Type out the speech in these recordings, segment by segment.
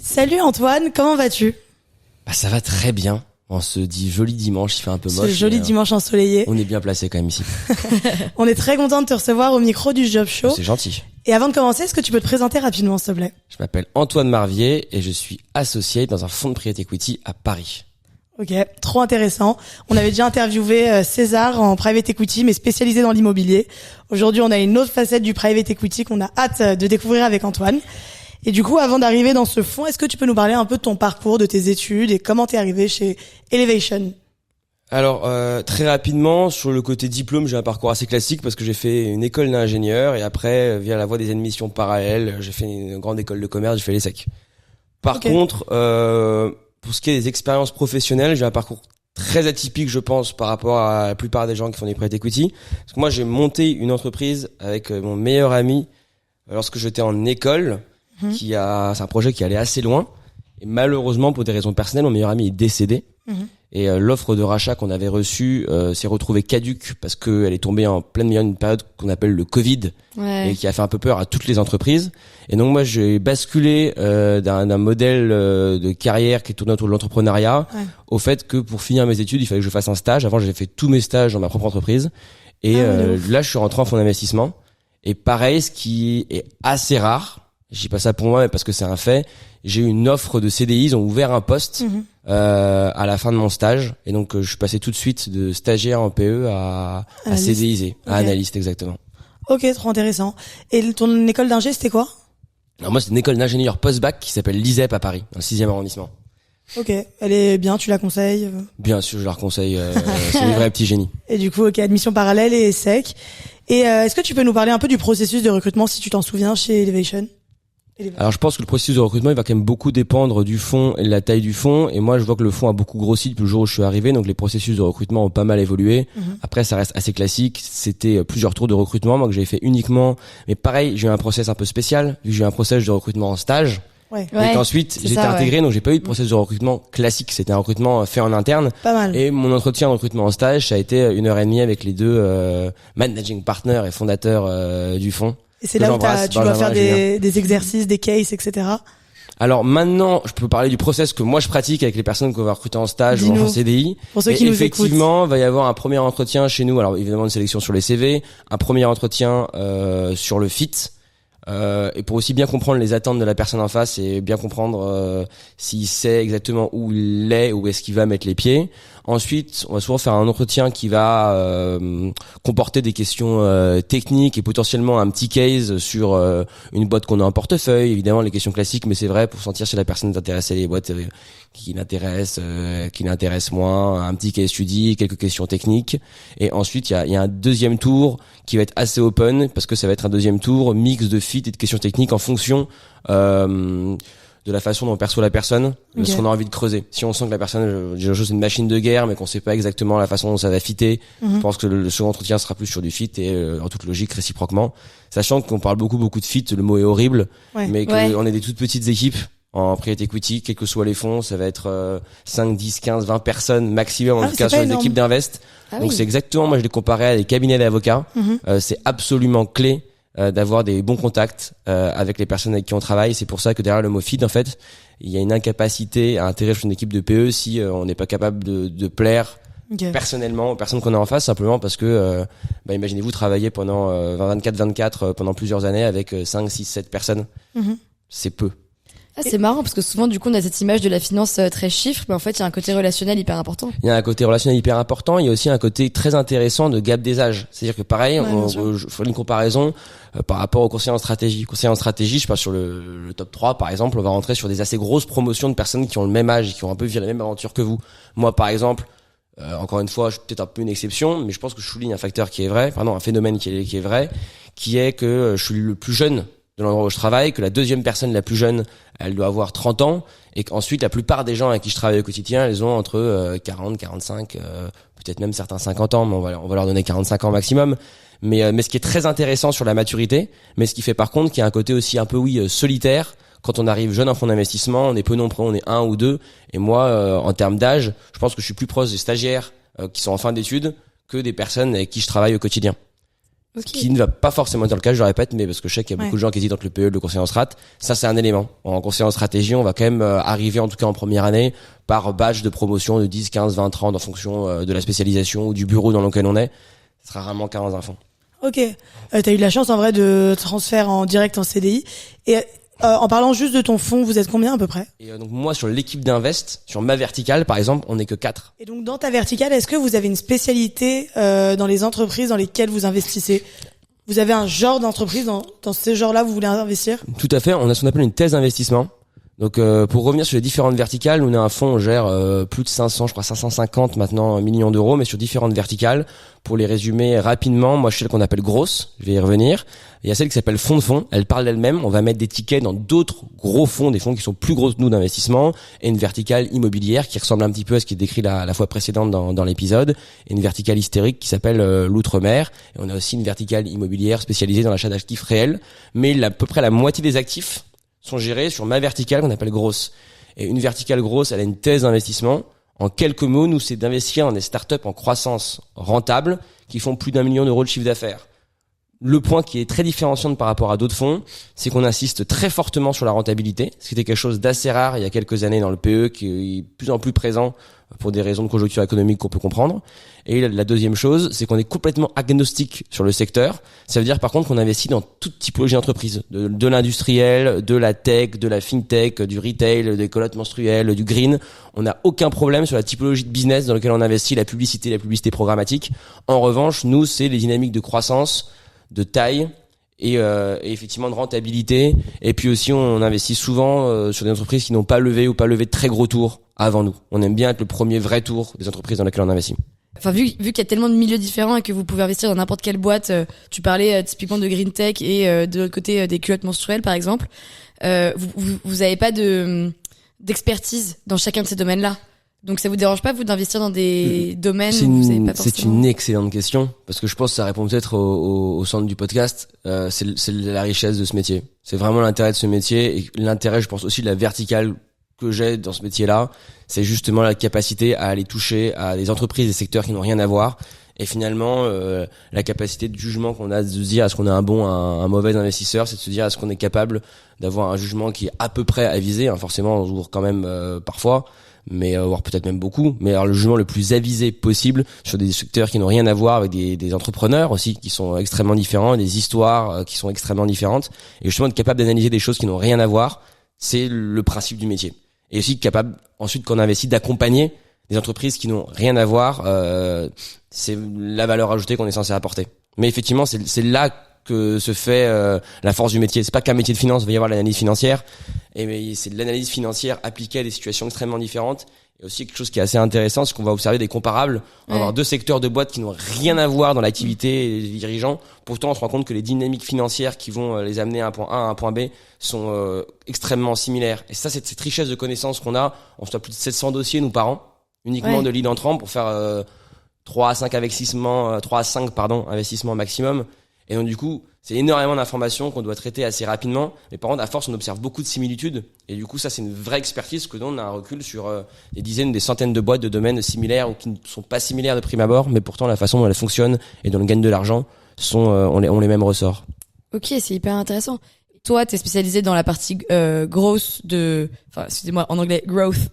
Salut Antoine, comment vas-tu ? Ça va très bien. On se dit joli dimanche, il fait un peu moche. Ce joli dimanche ensoleillé. On est bien placé quand même ici. On est très content de te recevoir au micro du Job Show. C'est gentil. Et avant de commencer, est-ce que tu peux te présenter rapidement, s'il te plaît ? Je m'appelle Antoine Marvier et je suis associé dans un fonds de private equity à Paris. Ok, trop intéressant. On avait déjà interviewé César en private equity, mais spécialisé dans l'immobilier. Aujourd'hui, on a une autre facette du private equity qu'on a hâte de découvrir avec Antoine. Et du coup, avant d'arriver dans ce fonds, est-ce que tu peux nous parler un peu de ton parcours, de tes études et comment t'es arrivé chez Elevation ? Alors, très rapidement, sur le côté diplôme, j'ai un parcours assez classique parce que j'ai fait une école d'ingénieur et après, via la voie des admissions parallèles, j'ai fait une grande école de commerce, j'ai fait l'ESSEC. Par contre, pour ce qui est des expériences professionnelles, j'ai un parcours très atypique, je pense, par rapport à la plupart des gens qui font des private equity. Parce que moi, j'ai monté une entreprise avec mon meilleur ami lorsque j'étais en école. C'est un projet qui allait assez loin et malheureusement pour des raisons personnelles mon meilleur ami est décédé et l'offre de rachat qu'on avait reçue s'est retrouvée caduque parce que elle est tombée en pleine milieu d'une période qu'on appelle le Covid et qui a fait un peu peur à toutes les entreprises. Et donc moi j'ai basculé d'un modèle de carrière qui tournait autour de l'entrepreneuriat au fait que pour finir mes études il fallait que je fasse un stage. Avant j'avais fait tous mes stages dans ma propre entreprise et là je suis rentré en fonds d'investissement et pareil, ce qui est assez rare, je dis pas ça pour moi mais parce que c'est un fait, j'ai eu une offre de CDI, ils ont ouvert un poste à la fin de mon stage et donc je suis passé tout de suite de stagiaire en PE à CDIsé, à analyste exactement. Ok, trop intéressant. Et ton école d'ingé, c'était quoi ? Alors moi c'est une école d'ingénieur post-bac qui s'appelle l'ISEP à Paris, dans le 6e arrondissement. Ok, elle est bien, tu la conseilles ? Bien sûr, je la conseille, c'est un vrai petit génie. Et du coup, ok, admission parallèle et sec. Et est-ce que tu peux nous parler un peu du processus de recrutement si tu t'en souviens chez Elevation ? Alors je pense que le processus de recrutement il va quand même beaucoup dépendre du fonds et de la taille du fonds et moi je vois que le fonds a beaucoup grossi depuis le jour où je suis arrivé donc les processus de recrutement ont pas mal évolué. Après ça reste assez classique, c'était plusieurs tours de recrutement moi que j'avais fait uniquement mais pareil j'ai eu un process un peu spécial vu que j'ai eu un process de recrutement en stage. Et ensuite j'étais intégré donc j'ai pas eu de process de recrutement classique, c'était un recrutement fait en interne. Pas mal. Et mon entretien de recrutement en stage ça a été 1h30 avec les deux managing partners et fondateurs du fonds. Et c'est là où tu dois faire des exercices, des cases, etc. Alors maintenant, je peux parler du process que moi je pratique avec les personnes qu'on va recruter en stage ou en CDI. Pour ceux qui nous écoutent. Effectivement, il va y avoir un premier entretien chez nous. Alors évidemment une sélection sur les CV, un premier entretien sur le fit. Et pour aussi bien comprendre les attentes de la personne en face et bien comprendre s'il sait exactement où il est, où est-ce qu'il va mettre les pieds. Ensuite, on va souvent faire un entretien qui va comporter des questions techniques et potentiellement un petit case sur une boîte qu'on a en portefeuille. Évidemment, les questions classiques, mais c'est vrai pour sentir si la personne est intéressée, les boîtes qui l'intéressent moins, un petit case study, quelques questions techniques. Et ensuite, il y a un deuxième tour qui va être assez open parce que ça va être un deuxième tour mix de fit et de questions techniques en fonction de la façon dont on perçoit la personne, de ce qu'on a envie de creuser. Si on sent que la personne, c'est une machine de guerre, mais qu'on sait pas exactement la façon dont ça va fitter, je pense que le second entretien sera plus sur du fit et en toute logique réciproquement. Sachant qu'on parle beaucoup de fit, le mot est horrible, mais qu'on est des toutes petites équipes en private equity, quels que soient les fonds, ça va être 5, 10, 15, 20 personnes maximum en tout cas sur les équipes d'invest. Donc c'est exactement, moi je l'ai comparé à des cabinets d'avocats, c'est absolument clé d'avoir des bons contacts avec les personnes avec qui on travaille. C'est pour ça que derrière le mot fit, en fait, il y a une incapacité à intégrer une équipe de PE si on n'est pas capable de plaire personnellement aux personnes qu'on a en face, simplement parce que imaginez-vous travailler pendant 24/24 pendant plusieurs années avec 5, 6, 7 personnes. C'est peu. C'est marrant parce que souvent du coup on a cette image de la finance très chiffre, mais en fait il y a un côté relationnel hyper important. Il y a un côté relationnel hyper important, il y a aussi un côté très intéressant de gap des âges. C'est-à-dire que pareil, je ferai une comparaison par rapport aux conseillers en stratégie. Conseillers en stratégie, je passe sur le top 3 par exemple, on va rentrer sur des assez grosses promotions de personnes qui ont le même âge et qui ont un peu vécu la même aventure que vous. Moi par exemple, encore une fois, je suis peut-être un peu une exception, mais je pense que je souligne un facteur qui est vrai, un phénomène qui est vrai, qui est que je suis le plus jeune de l'endroit où je travaille, que la deuxième personne la plus jeune, elle doit avoir 30 ans, et qu'ensuite la plupart des gens avec qui je travaille au quotidien, elles ont entre 40, 45, peut-être même certains 50 ans, mais on va leur donner 45 ans maximum. Mais ce qui est très intéressant sur la maturité, mais ce qui fait par contre qu'il y a un côté aussi un peu solitaire. Quand on arrive jeune en fonds d'investissement, on est peu nombreux, on est un ou deux. Et moi, en termes d'âge, je pense que je suis plus proche des stagiaires qui sont en fin d'études que des personnes avec qui je travaille au quotidien. Ok. Ce qui ne va pas forcément être le cas, je le répète, mais parce que je sais qu'il y a beaucoup de gens qui hésitent entre le PE et le conseiller en strat. Ça, c'est un élément. En conseiller en stratégie, on va quand même arriver, en tout cas en première année, par badge de promotion de 10, 15, 20, 30 en fonction de la spécialisation ou du bureau dans lequel on est. Ce sera rarement 15 un fonds. Ok. T'as eu de la chance en vrai de transfert en direct en CDI. Et en parlant juste de ton fonds, vous êtes combien à peu près? Et donc moi, sur l'équipe d'Invest, sur ma verticale, par exemple, on n'est que 4. Et donc dans ta verticale, est-ce que vous avez une spécialité dans les entreprises dans lesquelles vous investissez? Vous avez un genre d'entreprise dans ce genre-là vous voulez investir? Tout à fait. On a ce qu'on appelle une thèse d'investissement. Donc pour revenir sur les différentes verticales, on a un fonds, on gère plus de 500, je crois 550 maintenant millions d'euros, mais sur différentes verticales. Pour les résumer rapidement, moi je suis celle qu'on appelle grosse, je vais y revenir. Il y a celle qui s'appelle fonds de fonds, elle parle d'elle-même. On va mettre des tickets dans d'autres gros fonds, des fonds qui sont plus gros que nous d'investissement, et une verticale immobilière qui ressemble un petit peu à ce qui est décrit la fois précédente dans l'épisode, et une verticale hystérique qui s'appelle l'outre-mer. Et on a aussi une verticale immobilière spécialisée dans l'achat d'actifs réels, mais à peu près la moitié des actifs sont gérés sur ma verticale qu'on appelle grosse. Et une verticale grosse, elle a une thèse d'investissement. En quelques mots, nous, c'est d'investir dans des startups en croissance rentable qui font plus d'1 million d'euros de chiffre d'affaires. Le point qui est très différenciant par rapport à d'autres fonds, c'est qu'on insiste très fortement sur la rentabilité, ce qui était quelque chose d'assez rare il y a quelques années dans le PE, qui est de plus en plus présent pour des raisons de conjoncture économique qu'on peut comprendre. Et la deuxième chose, c'est qu'on est complètement agnostique sur le secteur. Ça veut dire par contre qu'on investit dans toute typologie d'entreprise, de l'industriel, de la tech, de la fintech, du retail, des colottes menstruelles, du green. On n'a aucun problème sur la typologie de business dans lequel on investit, la publicité programmatique. En revanche, nous, c'est les dynamiques de croissance, de taille et effectivement de rentabilité. Et puis aussi, on investit souvent sur des entreprises qui n'ont pas levé ou pas levé de très gros tours avant nous. On aime bien être le premier vrai tour des entreprises dans lesquelles on investit. Enfin, vu qu'il y a tellement de milieux différents et que vous pouvez investir dans n'importe quelle boîte, tu parlais typiquement de green tech et de l'autre côté des culottes menstruelles par exemple, vous avez pas d'expertise dans chacun de ces domaines-là. Donc ça vous dérange pas vous d'investir dans des domaines où vous avez pas forcément... C'est une excellente question parce que je pense que ça répond peut-être au centre du podcast. C'est la richesse de ce métier. C'est vraiment l'intérêt de ce métier et l'intérêt, je pense aussi de la verticale que j'ai dans ce métier-là, c'est justement la capacité à aller toucher à des entreprises, des secteurs qui n'ont rien à voir. Et finalement, la capacité de jugement qu'on a de se dire est-ce qu'on est un bon, un mauvais investisseur, c'est de se dire est-ce qu'on est capable d'avoir un jugement qui est à peu près avisé. Hein, forcément, on ouvre quand même parfois, mais voire peut-être même beaucoup. Mais alors le jugement le plus avisé possible sur des secteurs qui n'ont rien à voir avec des entrepreneurs aussi qui sont extrêmement différents, des histoires qui sont extrêmement différentes. Et justement, être capable d'analyser des choses qui n'ont rien à voir, c'est le principe du métier. Et aussi capable, ensuite, qu'on investit, d'accompagner des entreprises qui n'ont rien à voir. C'est la valeur ajoutée qu'on est censé apporter. Mais effectivement, c'est là que se fait la force du métier. C'est pas qu'un métier de finance, il va y avoir l'analyse financière. Mais c'est de l'analyse financière appliquée à des situations extrêmement différentes. Et aussi quelque chose qui est assez intéressant, c'est qu'on va observer des comparables. On va avoir deux secteurs de boîtes qui n'ont rien à voir dans l'activité des dirigeants. Pourtant, on se rend compte que les dynamiques financières qui vont les amener à un point A à un point B sont extrêmement similaires. Et ça, c'est cette richesse de connaissances qu'on a. On reçoit plus de 700 dossiers, nous, par an, uniquement de lead entrants pour faire 3 à 5 investissements maximum. Et donc du coup, c'est énormément d'informations qu'on doit traiter assez rapidement. Mais par contre, à force, on observe beaucoup de similitudes. Et du coup, ça, c'est une vraie expertise que nous, on a un recul sur des dizaines, des centaines de boîtes de domaines similaires ou qui ne sont pas similaires de prime abord, mais pourtant la façon dont elles fonctionnent et dont elles gagnent de l'argent ont les mêmes ressorts. Ok, c'est hyper intéressant. Toi, t'es spécialisé dans la partie growth excusez-moi, en anglais, growth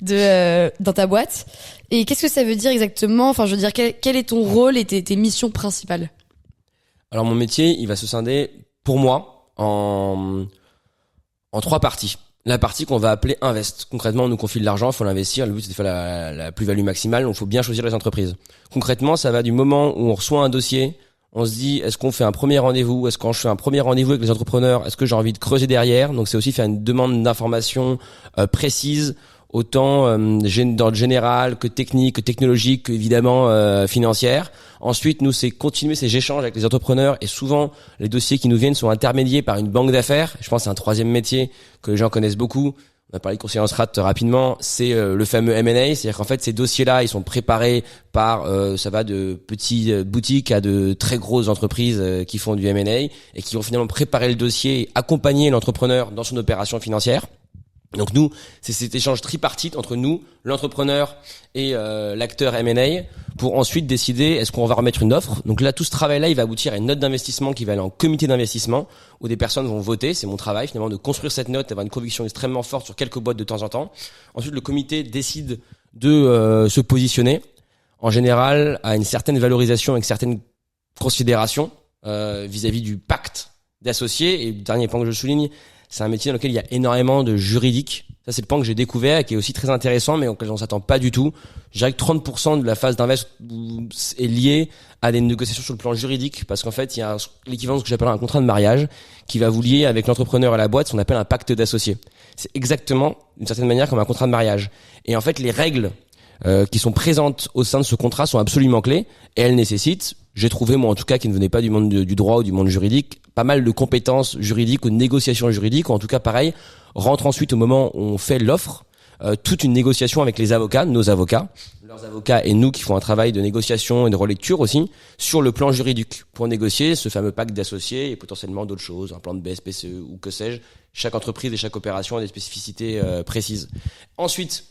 dans ta boîte. Et qu'est-ce que ça veut dire exactement? Enfin, je veux dire, quel est ton rôle et tes missions principales? Alors mon métier, il va se scinder pour moi en 3 parties. La partie qu'on va appeler invest. Concrètement, on nous confie de l'argent, il faut l'investir. Le but, c'est de faire la plus-value maximale. Donc, il faut bien choisir les entreprises. Concrètement, ça va du moment où on reçoit un dossier, on se dit, est-ce qu'on fait un premier rendez-vous? Est-ce que quand je fais un premier rendez-vous avec les entrepreneurs, est-ce que j'ai envie de creuser derrière? Donc, c'est aussi faire une demande d'informations précises, autant d'ordre général que technique, que technologique, que évidemment financière. Ensuite, nous, c'est continuer ces échanges avec les entrepreneurs et souvent, les dossiers qui nous viennent sont intermédiés par une banque d'affaires. Je pense que c'est un troisième métier que les gens connaissent beaucoup. On a parlé de conseiller en strat rapidement. C'est le fameux M&A. C'est-à-dire qu'en fait, ces dossiers-là, ils sont préparés par, ça va de petites boutiques à de très grosses entreprises qui font du M&A et qui vont finalement préparer le dossier et accompagner l'entrepreneur dans son opération financière. Donc nous, c'est cet échange tripartite entre nous, l'entrepreneur et l'acteur M&A, pour ensuite décider est-ce qu'on va remettre une offre. Donc là, tout ce travail-là, il va aboutir à une note d'investissement qui va aller en comité d'investissement, où des personnes vont voter. C'est mon travail finalement de construire cette note, d'avoir une conviction extrêmement forte sur quelques boîtes de temps en temps. Ensuite, le comité décide de se positionner, en général à une certaine valorisation avec certaines considérations vis-à-vis du pacte d'associés. Et le dernier point que je souligne, c'est un métier dans lequel il y a énormément de juridique. Ça, c'est le point que j'ai découvert et qui est aussi très intéressant, mais auquel on s'attend pas du tout. Je dirais que 30% de la phase d'invest est liée à des négociations sur le plan juridique, parce qu'en fait, il y a l'équivalent de ce que j'appelle un contrat de mariage qui va vous lier avec l'entrepreneur et la boîte, ce qu'on appelle un pacte d'associés. C'est exactement, d'une certaine manière, comme un contrat de mariage. Et en fait, les règles qui sont présentes au sein de ce contrat sont absolument clés, et elles nécessitent, j'ai trouvé moi en tout cas qui ne venait pas du monde du droit ou du monde juridique, pas mal de compétences juridiques ou de négociations juridiques, ou en tout cas pareil, rentre ensuite au moment où on fait l'offre, toute une négociation avec les avocats, nos avocats, leurs avocats et nous qui font un travail de négociation et de relecture aussi, sur le plan juridique, pour négocier ce fameux pacte d'associés et potentiellement d'autres choses, un plan de BSPCE ou que sais-je. Chaque entreprise et chaque opération a des spécificités précises. Ensuite,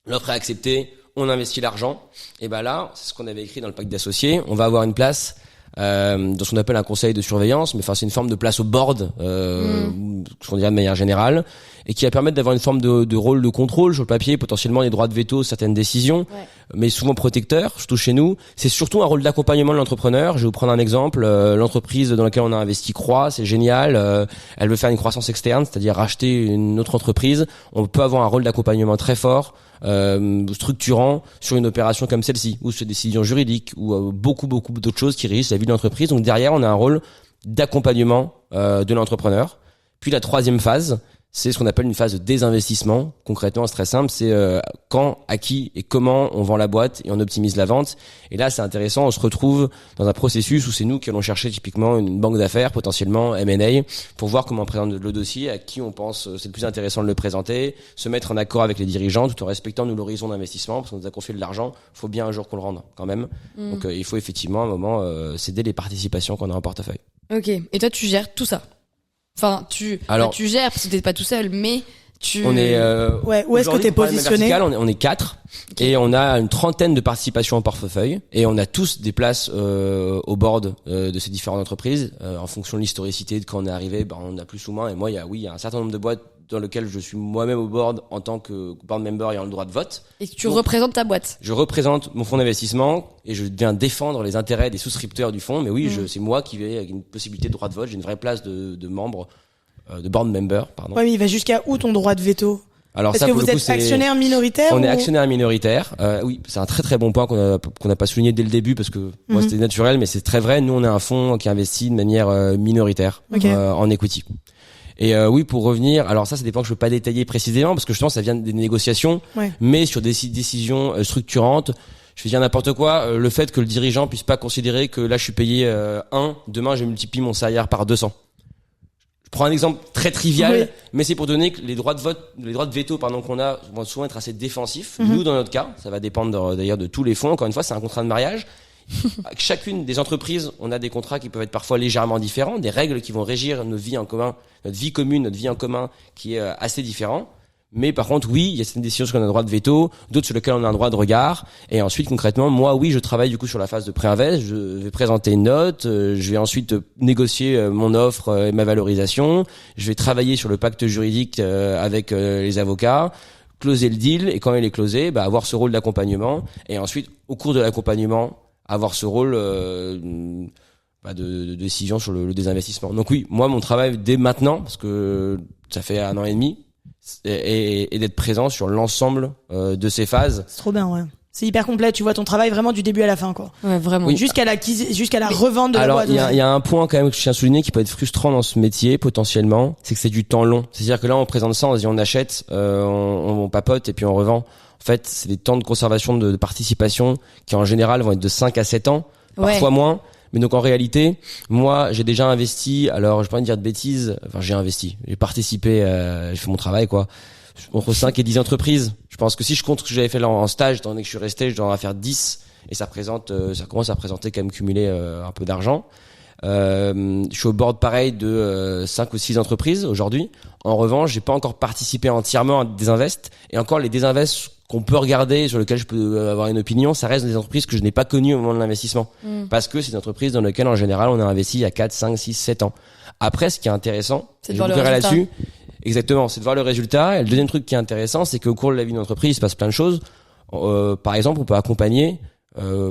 l'offre est acceptée, on investit l'argent, et ben là, c'est ce qu'on avait écrit dans le pacte d'associés, on va avoir une place dans ce qu'on appelle un conseil de surveillance, mais enfin c'est une forme de place au board, ce qu'on dirait de manière générale, et qui va permettre d'avoir une forme de rôle de contrôle sur le papier, potentiellement des droits de veto, certaines décisions, mais souvent protecteurs, surtout chez nous. C'est surtout un rôle d'accompagnement de l'entrepreneur. Je vais vous prendre un exemple. L'entreprise dans laquelle on a investi croît, c'est génial. Elle veut faire une croissance externe, c'est-à-dire racheter une autre entreprise. On peut avoir un rôle d'accompagnement très fort, structurant sur une opération comme celle-ci, ou sur des décisions juridiques, ou beaucoup d'autres choses qui régissent la vie de l'entreprise. Donc derrière, on a un rôle d'accompagnement de l'entrepreneur. Puis la troisième phase, c'est ce qu'on appelle une phase de désinvestissement. Concrètement, c'est très simple, c'est quand, à qui et comment on vend la boîte et on optimise la vente. Et là, c'est intéressant, on se retrouve dans un processus où c'est nous qui allons chercher typiquement une banque d'affaires, potentiellement M&A, pour voir comment on présente le dossier, à qui on pense c'est le plus intéressant de le présenter, se mettre en accord avec les dirigeants tout en respectant nous l'horizon d'investissement, parce qu'on nous a confié de l'argent, il faut bien un jour qu'on le rende quand même. Donc il faut effectivement à un moment céder les participations qu'on a en portefeuille. Ok, et toi tu gères tout ça? Enfin, tu gères parce que t'es pas tout seul, mais on est où est-ce que t'es positionné? On est 4 et on a une trentaine de participations en portefeuille et on a tous des places au board de ces différentes entreprises en fonction de l'historicité de quand on est arrivé. On a plus ou moins, et moi il y a un certain nombre de boîtes dans lesquelles je suis moi-même au board en tant que board member ayant le droit de vote. Et tu représentes ta boîte? Je représente mon fonds d'investissement et je viens défendre les intérêts des souscripteurs du fonds, mais oui, c'est moi qui vais avec une possibilité de droit de vote, j'ai une vraie place de membre, de board member, pardon. Ouais, mais il va jusqu'à où ton droit de veto? Alors parce ça, que pour vous le coup, êtes actionnaire minoritaire? On est actionnaire minoritaire. Oui, c'est un très très bon point qu'on n'a pas souligné dès le début parce que moi c'était naturel, mais c'est très vrai. Nous, on est un fonds qui investit de manière minoritaire en equity. Et oui, pour revenir, alors ça c'est des points que je peux pas détailler précisément parce que justement ça vient des négociations, mais sur des décisions structurantes. Je vais dire n'importe quoi, le fait que le dirigeant puisse pas considérer que là je suis payé 1, demain je multiplie mon salaire par 200. Je prends un exemple très trivial, mais c'est pour donner que les droits de veto qu'on a vont souvent être assez défensifs. Nous dans notre cas, ça va dépendre d'ailleurs de tous les fonds. Encore une fois, c'est un contrat de mariage. Avec chacune des entreprises, on a des contrats qui peuvent être parfois légèrement différents, des règles qui vont régir notre vie en commun, notre vie commune, notre vie en commun qui est assez différent. Mais par contre, oui, il y a certaines décisions sur lesquelles on a un droit de veto, d'autres sur lesquelles on a un droit de regard. Et ensuite, concrètement, moi, oui, je travaille du coup sur la phase de pré-invest. Je vais présenter une note, je vais ensuite négocier mon offre et ma valorisation. Je vais travailler sur le pacte juridique avec les avocats, closer le deal. Et quand il est closé, avoir ce rôle d'accompagnement. Et ensuite, au cours de l'accompagnement, avoir ce rôle de décision sur le désinvestissement. Donc oui, moi, mon travail dès maintenant, parce que ça fait 1 an et demi, et d'être présent sur l'ensemble de ces phases. C'est trop bien, ouais. C'est hyper complet, tu vois ton travail vraiment du début à la fin, quoi. Ouais, vraiment. Oui. Jusqu'à la revente de la boîte. Alors, il y a un point quand même que je tiens à souligner qui peut être frustrant dans ce métier, potentiellement, c'est que c'est du temps long. C'est-à-dire que là, on présente ça, on se dit on achète, on papote et puis on revend. En fait, c'est des temps de conservation de participation qui en général vont être de 5 à 7 ans, parfois moins. Mais donc en réalité, moi j'ai déjà investi, alors je peux pas dire de bêtises, j'ai participé, j'ai fait mon travail quoi, entre 5 et 10 entreprises. Je pense que si je compte ce que j'avais fait là en stage, étant donné que je suis resté, je dois en faire 10 et ça commence à représenter quand même cumulé un peu d'argent. Je suis au board pareil de 5 ou 6 entreprises aujourd'hui. En revanche, j'ai pas encore participé entièrement à des invests, et encore les désinvests qu'on peut regarder, sur lesquels je peux avoir une opinion, ça reste des entreprises que je n'ai pas connues au moment de l'investissement. Parce que c'est des entreprises dans lesquelles, en général, on a investi il y a 4, 5, 6, 7 ans. Après, ce qui est intéressant, c'est de je voir le bouclerai résultat. là-dessus. Exactement, c'est de voir le résultat. Et le deuxième truc qui est intéressant, c'est qu'au cours de la vie d'une entreprise, il se passe plein de choses. Par exemple, on peut accompagner,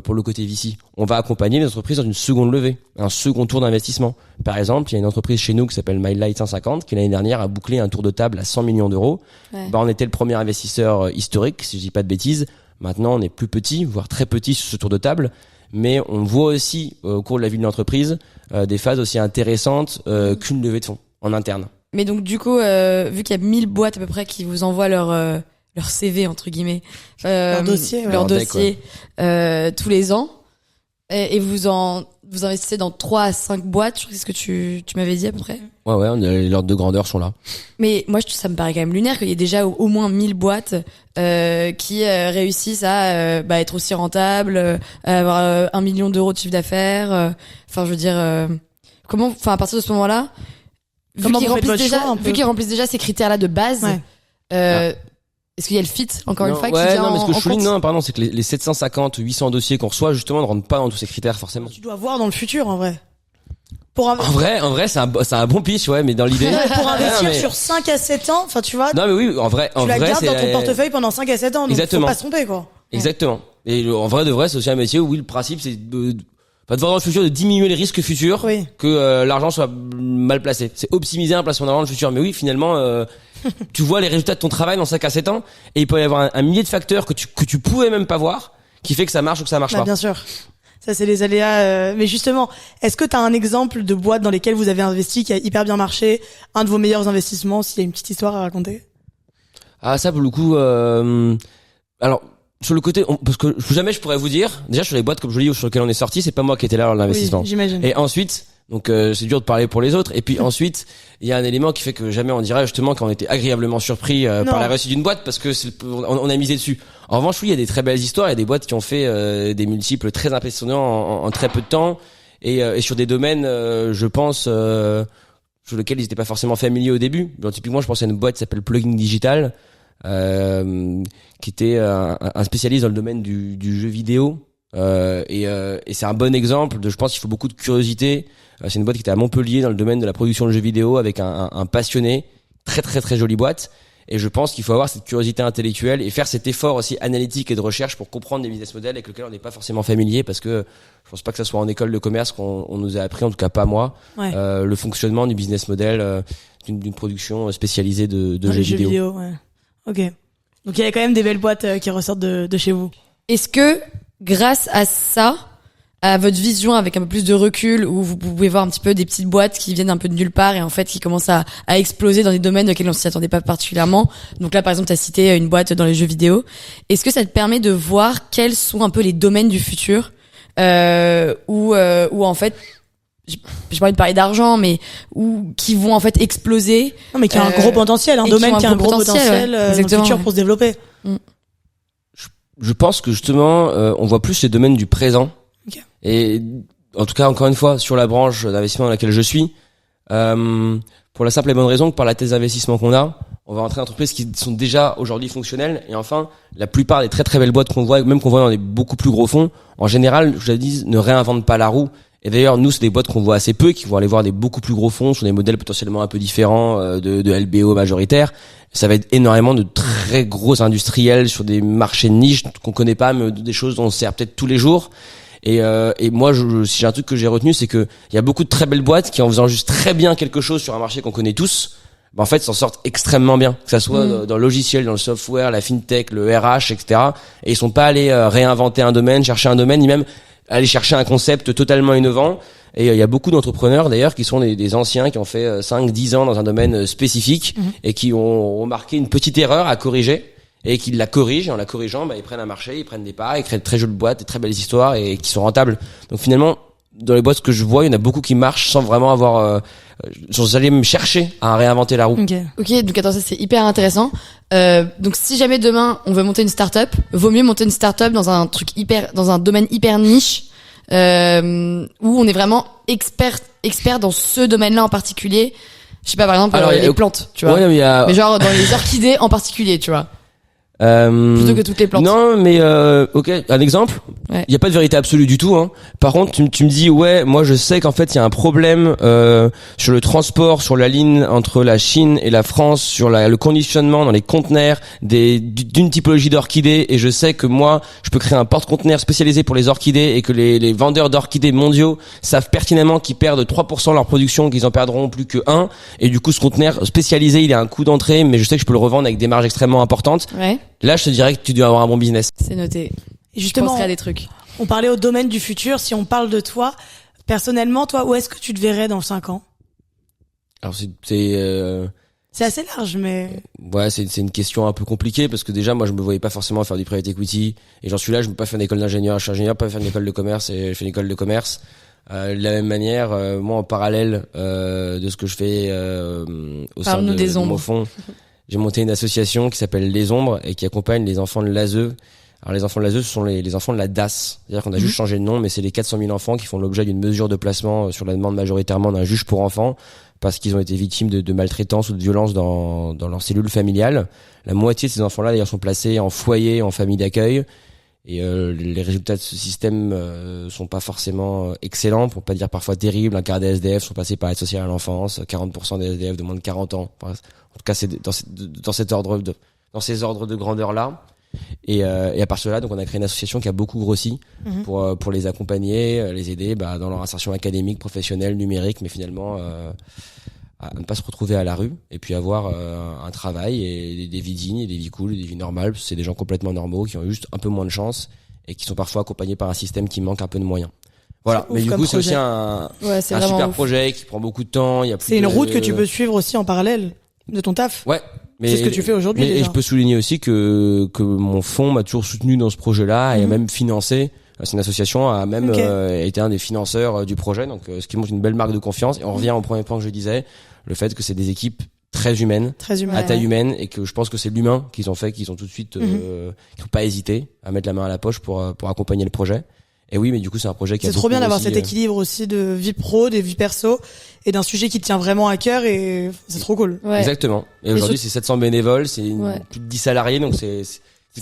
pour le côté VC, on va accompagner les entreprises dans une seconde levée, un second tour d'investissement. Par exemple, il y a une entreprise chez nous qui s'appelle MyLight 150, qui l'année dernière a bouclé un tour de table à 100 millions d'euros. Ouais. On était le premier investisseur historique, si je dis pas de bêtises. Maintenant, on est plus petit, voire très petit sur ce tour de table. Mais on voit aussi, au cours de la vie de l'entreprise, des phases aussi intéressantes qu'une levée de fonds en interne. Mais donc du coup, vu qu'il y a 1000 boîtes à peu près qui vous envoient leur CV entre guillemets, Leur dossier, ouais. leur Leur deck, dossier tous les ans, et vous investissez dans 3 à 5 boîtes, je crois que c'est ce que tu m'avais dit à peu près. Ouais, les ordres de grandeur sont là. Mais moi, ça me paraît quand même lunaire qu'il y ait déjà au moins 1000 boîtes qui réussissent à être aussi rentables, à avoir 1 million d'euros de chiffre d'affaires. Enfin, je veux dire, à partir de ce moment-là, Comment vous faites votre choix, un peu vu qu'ils remplissent déjà ces critères-là de base, Ouais. est-ce qu'il y a le fit, encore une fois, qui ouais, vient non, mais ce que je en souligne, compte non, pardon, c'est que les 750 ou 800 dossiers qu'on reçoit, justement, ne rentrent pas dans tous ces critères, forcément. Tu dois voir dans le futur, en vrai. Pour En vrai, c'est un bon pitch, ouais, mais dans l'idée. pour investir Non, mais- sur 5 à 7 ans, enfin, tu vois, Non, mais oui, en vrai, tu la gardes c'est dans ton portefeuille pendant 5 à 7 ans, donc Exactement. faut pas se tromper, quoi. Exactement. Et en vrai, de vrai, c'est aussi un métier où, oui, le principe, c'est de voir dans le futur, de diminuer les risques futurs, Oui. que l'argent soit mal placé. C'est optimiser un placement d'argent dans le futur. Mais oui, finalement, tu vois les résultats de ton travail dans 5 à 7 ans, et il peut y avoir un millier de facteurs que tu pouvais même pas voir, qui fait que ça marche ou que ça marche Bah, pas. bien sûr. Ça, c'est les aléas. Mais justement, est-ce que tu as un exemple de boîte dans lesquelles vous avez investi qui a hyper bien marché, un de vos meilleurs investissements, s'il y a une petite histoire à raconter? Ah, ça, pour le coup, alors, sur le côté, parce que jamais je pourrais vous dire, déjà sur les boîtes, comme je dis, sur lesquelles on est sorti, c'est pas moi qui étais là lors de l'investissement. Oui, j'imagine. Et ensuite, donc c'est dur de parler pour les autres. Et puis ensuite, il y a un élément qui fait que jamais on dirait justement qu'on était agréablement surpris par la réussite d'une boîte, parce que on a misé dessus. En revanche, oui, il y a des très belles histoires, il y a des boîtes qui ont fait des multiples très impressionnants en très peu de temps, et sur des domaines, je pense, sur lesquels ils n'étaient pas forcément familiers au début. Donc, typiquement, je pense à une boîte qui s'appelle Plugin Digital, qui était un spécialiste dans le domaine du jeu vidéo. Et c'est un bon exemple de, je pense qu'il faut beaucoup de curiosité. C'est une boîte qui était à Montpellier dans le domaine de la production de jeux vidéo, avec un passionné, très très très jolie boîte. Et je pense qu'il faut avoir cette curiosité intellectuelle et faire cet effort aussi analytique et de recherche pour comprendre des business models avec lesquels on n'est pas forcément familier, parce que je pense pas que ça soit en école de commerce qu'on nous a appris, en tout cas pas moi, Ouais. le fonctionnement du business model d'une production spécialisée de Dans jeux les vidéo. ouais. Ok. Donc il y a quand même des belles boîtes qui ressortent de chez vous. Est-ce que, grâce à ça, à votre vision avec un peu plus de recul, où vous pouvez voir un petit peu des petites boîtes qui viennent un peu de nulle part et en fait qui commencent à exploser dans des domaines auxquels on s'y attendait pas particulièrement. Donc là, par exemple, tu as cité une boîte dans les jeux vidéo. Est-ce que ça te permet de voir quels sont un peu les domaines du futur où en fait, j'ai pas envie de parler d'argent, mais où qui vont en fait exploser. Non, mais qui a un gros potentiel, un et domaine qui ont qui a un gros potentiel ouais. dans le Exactement, futur ouais. pour se développer. Je pense que justement, on voit plus les domaines du présent. Ok. Et en tout cas, encore une fois, sur la branche d'investissement dans laquelle je suis, pour la simple et bonne raison que par la thèse d'investissement qu'on a, on va rentrer dans des entreprises qui sont déjà aujourd'hui fonctionnelles. Et enfin, la plupart des très très belles boîtes qu'on voit, même qu'on voit dans des beaucoup plus gros fonds, en général, je le dis, ne réinventent pas la roue. Et d'ailleurs, nous, c'est des boîtes qu'on voit assez peu, qui vont aller voir des beaucoup plus gros fonds sur des modèles potentiellement un peu différents de LBO majoritaires. Ça va être énormément de très gros industriels sur des marchés de niche qu'on connaît pas, mais des choses dont on se sert peut-être tous les jours. Et moi, si j'ai un truc que j'ai retenu, c'est que il y a beaucoup de très belles boîtes qui, en faisant juste très bien quelque chose sur un marché qu'on connaît tous, en fait, s'en sortent extrêmement bien. Que ça soit dans le logiciel, dans le software, la fintech, le RH, etc. Et ils sont pas allés réinventer un domaine, chercher un domaine, ni même aller chercher un concept totalement innovant. Et il y a beaucoup d'entrepreneurs d'ailleurs qui sont des anciens qui ont fait 5-10 ans dans un domaine spécifique et qui ont remarqué une petite erreur à corriger et qui la corrigent, et en la corrigeant, ils prennent un marché, ils prennent des parts, ils créent de très jolies boîtes, des très belles histoires et qui sont rentables. Donc finalement, dans les boîtes que je vois, il y en a beaucoup qui marchent sans vraiment avoir sans aller me chercher à réinventer la roue. Ok, donc attends, ça c'est hyper intéressant. Donc si jamais demain on veut monter une start-up, vaut mieux monter une start-up dans un domaine hyper niche, où on est vraiment expert dans ce domaine-là en particulier. Je sais pas, par exemple, les plantes, tu vois. Ouais, mais genre dans les orchidées en particulier, tu vois. Plutôt que toutes les plantes. Non, mais ok, un exemple. Ouais. Il y a pas de vérité absolue du tout. Hein. Par contre, tu me dis ouais, moi je sais qu'en fait il y a un problème sur le transport, sur la ligne entre la Chine et la France, sur le conditionnement dans les conteneurs d'une typologie d'orchidées. Et je sais que moi, je peux créer un porte-conteneur spécialisé pour les orchidées et que les vendeurs d'orchidées mondiaux savent pertinemment qu'ils perdent 3% de leur production, qu'ils en perdront plus que 1. Et du coup, ce conteneur spécialisé, il a un coût d'entrée, mais je sais que je peux le revendre avec des marges extrêmement importantes. Ouais. Là, je te dirais que tu dois avoir un bon business. C'est noté. Et justement, je penserai à des trucs. On parlait au domaine du futur. Si on parle de toi, personnellement, toi, où est-ce que tu te verrais dans 5 ans? Alors c'est assez large, mais ouais, c'est une question un peu compliquée parce que déjà moi je me voyais pas forcément faire du private equity et j'en suis là, je me pas faire une école d'ingénieur, je suis ingénieur, pas faire une école de commerce et je fais une école de commerce. De la même manière, moi en parallèle de ce que je fais au sein de mon fonds, j'ai monté une association qui s'appelle Les Ombres et qui accompagne les enfants de l'ASE. Alors les enfants de l'ASE, ce sont les enfants de la DAS. C'est-à-dire qu'on a juste changé de nom, mais c'est les 400 000 enfants qui font l'objet d'une mesure de placement sur la demande majoritairement d'un juge pour enfants parce qu'ils ont été victimes de maltraitance ou de violence dans leur cellule familiale. La moitié de ces enfants-là d'ailleurs sont placés en foyer, en famille d'accueil. Et les résultats de ce système sont pas forcément excellents, pour pas dire parfois terribles. Un quart des SDF sont passés par l'aide sociale à l'enfance, 40% des SDF de moins de 40 ans. Enfin, en tout cas, c'est dans ces ordres de grandeur là. Et à partir de là, donc on a créé une association qui a beaucoup grossi pour les accompagner, les aider dans leur insertion académique, professionnelle, numérique, mais finalement à ne pas se retrouver à la rue et puis avoir un travail et des vies dignes et des vies cool et des vies normales. C'est des gens complètement normaux qui ont juste un peu moins de chance et qui sont parfois accompagnés par un système qui manque un peu de moyens. Voilà, mais du coup c'est aussi un super projet qui prend beaucoup de temps. C'est une route que tu peux suivre aussi en parallèle de ton taf. Ouais. Mais c'est ce que tu fais aujourd'hui. Et je peux souligner aussi que mon fonds m'a toujours soutenu dans ce projet-là et a même financé. C'est une association, a même été un des financeurs du projet, donc ce qui montre une belle marque de confiance. Et on revient au premier point que je disais, le fait que c'est des équipes très humaines, à taille humaine, et que je pense que c'est l'humain qu'ils ont fait, qu'ils ont tout de suite, qu'ils n'ont pas hésité à mettre la main à la poche pour accompagner le projet. Et oui, mais du coup, c'est un projet qui c'est trop bien d'avoir cet équilibre aussi de vie pro, des vies perso et d'un sujet qui te tient vraiment à cœur et c'est trop cool. Ouais. Exactement. Et aujourd'hui, c'est 700 bénévoles, c'est plus de 10 salariés, donc c'est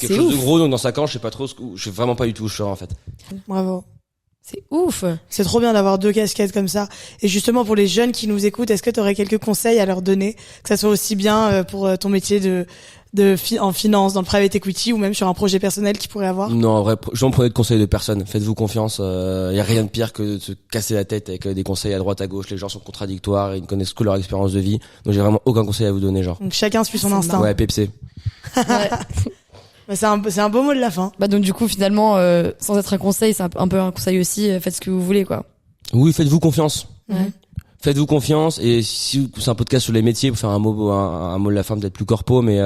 quelque chose de gros. Donc dans 5 ans, je sais vraiment pas du tout où je serai en fait. Bravo. C'est ouf. C'est trop bien d'avoir 2 casquettes comme ça. Et justement, pour les jeunes qui nous écoutent, est-ce que tu aurais quelques conseils à leur donner, que ça soit aussi bien pour ton métier en finance, dans le private equity ou même sur un projet personnel qu'ils pourraient avoir? Non, en vrai, j'en prenais de conseils de personne. Faites-vous confiance. Y a rien de pire que de se casser la tête avec des conseils à droite, à gauche. Les gens sont contradictoires et ils ne connaissent que leur expérience de vie. Donc j'ai vraiment aucun conseil à vous donner, genre. Donc chacun suit son instinct. Ouais, Pepsi. Ouais. C'est un beau mot de la fin. Donc du coup, finalement, sans être un conseil, c'est un peu un conseil aussi. Faites ce que vous voulez, quoi. Oui, faites-vous confiance. Ouais. Faites-vous confiance, et si c'est un podcast sur les métiers, pour faire un mot de la fin peut-être plus corpo, mais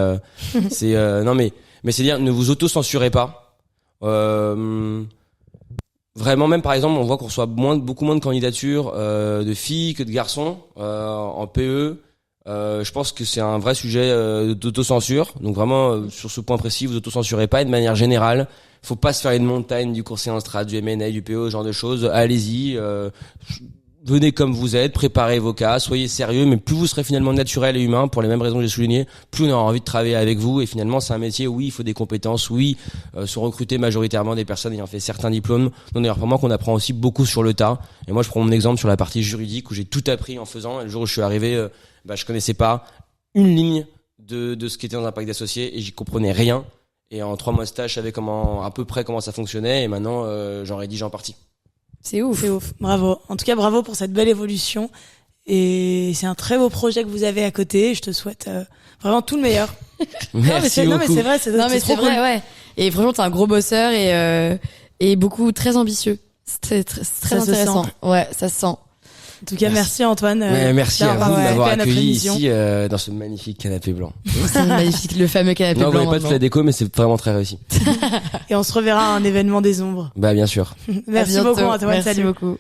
c'est non mais c'est dire, ne vous auto-censurez pas. Vraiment, même par exemple, on voit qu'on reçoit beaucoup moins de candidatures de filles que de garçons en PE. Je pense que c'est un vrai sujet d'autocensure. Donc vraiment, sur ce point précis, vous autocensurez pas. Et de manière générale, faut pas se faire une montagne du courtier en strat, du M&A, du PE, ce genre de choses. Allez-y. Venez comme vous êtes, préparez vos cas, soyez sérieux, mais plus vous serez finalement naturel et humain, pour les mêmes raisons que j'ai soulignées, plus on aura envie de travailler avec vous. Et finalement, c'est un métier où il faut des compétences, sont recrutés majoritairement des personnes ayant fait certains diplômes. Donc d'ailleurs, pour moi, qu'on apprend aussi beaucoup sur le tas. Et moi, je prends mon exemple sur la partie juridique où j'ai tout appris en faisant. Et le jour où je suis arrivé, je connaissais pas une ligne de ce qui était dans un pacte d'associés et j'y comprenais rien. Et en 3 mois de stage, je savais à peu près comment ça fonctionnait. Et maintenant, j'en rédige en partie. C'est ouf. C'est ouf. Bravo. En tout cas, bravo pour cette belle évolution. Et c'est un très beau projet que vous avez à côté. Je te souhaite vraiment tout le meilleur. Merci beaucoup. Non, mais c'est vrai. C'est vrai, cool. ouais. Et franchement, t'es un gros bosseur et beaucoup très ambitieux. C'est très intéressant. Ouais, ça se sent. En tout cas, merci Antoine. Merci à vous de m'avoir accueilli ici dans ce magnifique canapé blanc. C'est magnifique, le fameux canapé blanc. Non, vous n'avez pas toute la déco, mais c'est vraiment très réussi. Et on se reverra à un événement des ombres. Bien sûr. Merci beaucoup Antoine. Merci salut. beaucoup.